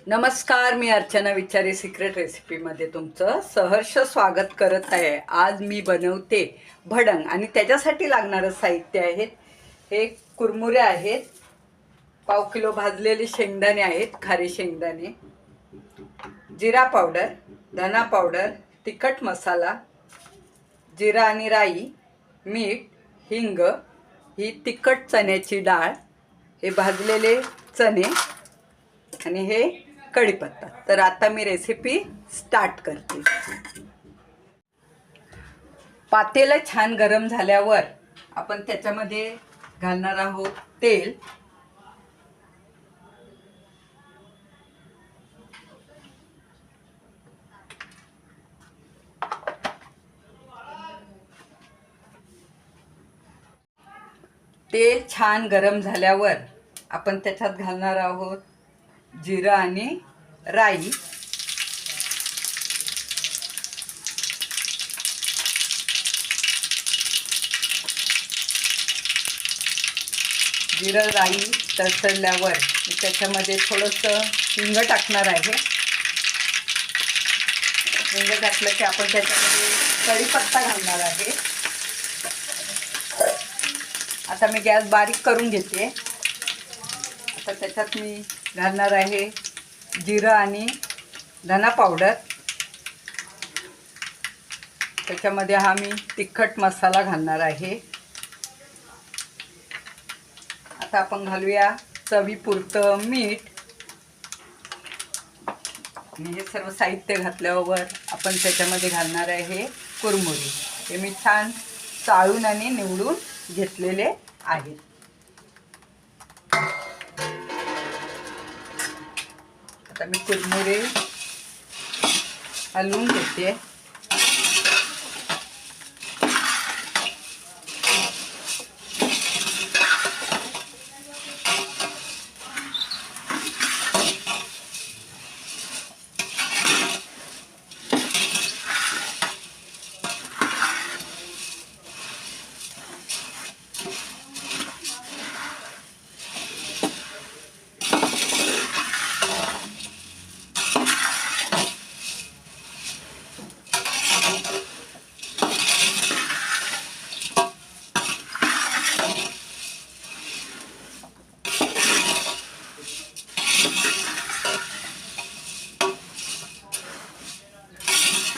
नमस्कार, मी अर्चना विचारे सिक्रेट रेसिपीमध्ये तुमचं सहर्ष स्वागत करत आहे। आज मी बनवते भडंग आणि त्याच्यासाठी लागणारं साहित्य आहेत हे कुरमुरे आहेत, पाव किलो भाजलेले शेंगदाणे आहेत, खारे शेंगदाणे, जिरा पावडर, धना पावडर, तिखट मसाला, जिरा आणि राई, मीठ, हिंग, ही तिखट चण्याची डाळ, हे भाजलेले चणे आणि हे कढीपत्ता। तर आता मी रेसिपी स्टार्ट करते। पातेलं छान गरम झाल्यावर आपण त्याच्यामध्ये घालणार आहोत तेल। तेल छान गरम झाल्यावर आपण त्याच्यात घालणार आहोत जिरा आणि राई, जिरा राई तडतडल्यावर मी त्याच्यामध्ये थोडंसं हिंग टाकणार आहे। हिंग टाकलं की आपण त्याच्यामध्ये कढीपत्ता घालणार आहे। आता मी गॅस बारीक करून घेते। आता त्याच्यात मी घालणार आहे जिरं आणि धना पावडर, त्याच्यामध्ये हा मी तिखट मसाला घालणार आहे। आता आपण घालूया चवीपुरतं मीठ। आणि हे सर्व साहित्य घातल्यावर आपण त्याच्यामध्ये घालणार आहे कुरमुरे। हे मी छान चाळून आणि निवडून घेतलेले आहेत। आता मी कुरमुरे हलवून घेते।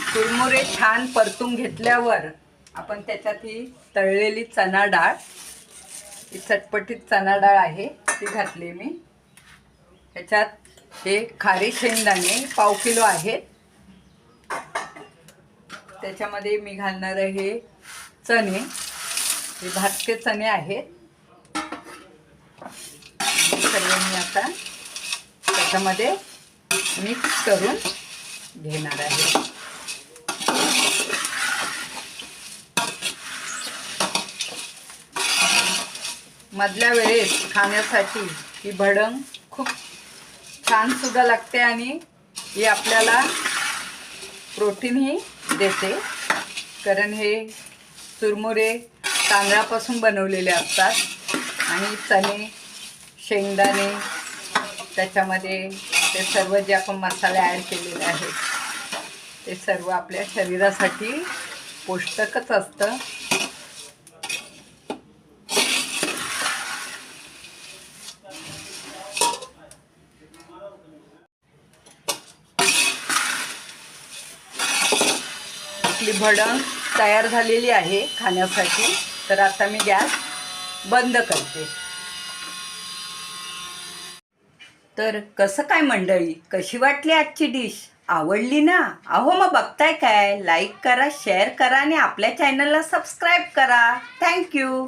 कुरमुरे छान परतून घेतल्यावर आपण त्याच्यात ही तळलेली चणा डाळ, ही चटपटीत चणा डाळ आहे ती घातली मी। त्याच्यात हे खारे शेंगदाणे पाव किलो आहेत, त्याच्यामध्ये मी घालणार आहे चणे, हे भाजके चणे आहेत। सर्व मी आता त्याच्यामध्ये मिक्स करून घेणार आहे। मधल्या वेळेस खाण्यासाठी ही भडंग खूप छान सुद्धा लागते आणि ही आपल्याला प्रोटीनही देते, कारण हे चुरमुरे तांदळापासून बनवलेले असतात आणि चणे, शेंगदाणे, त्याच्यामध्ये ते सर्व जे आपण मसाले ॲड केलेले आहेत ते सर्व आपल्या शरीरासाठी पौष्टिकच असतं। आपली भडंग तयार झालेली आहे खाण्यासाठी। तर आता मी गॅस बंद करते। तर कसं काय मंडळी, कशी वाटली आजची डिश? आवडली ना? अहो मग बघताय काय, लाईक करा, शेअर करा आणि आपल्या चॅनलला सबस्क्राईब करा। थँक्यू।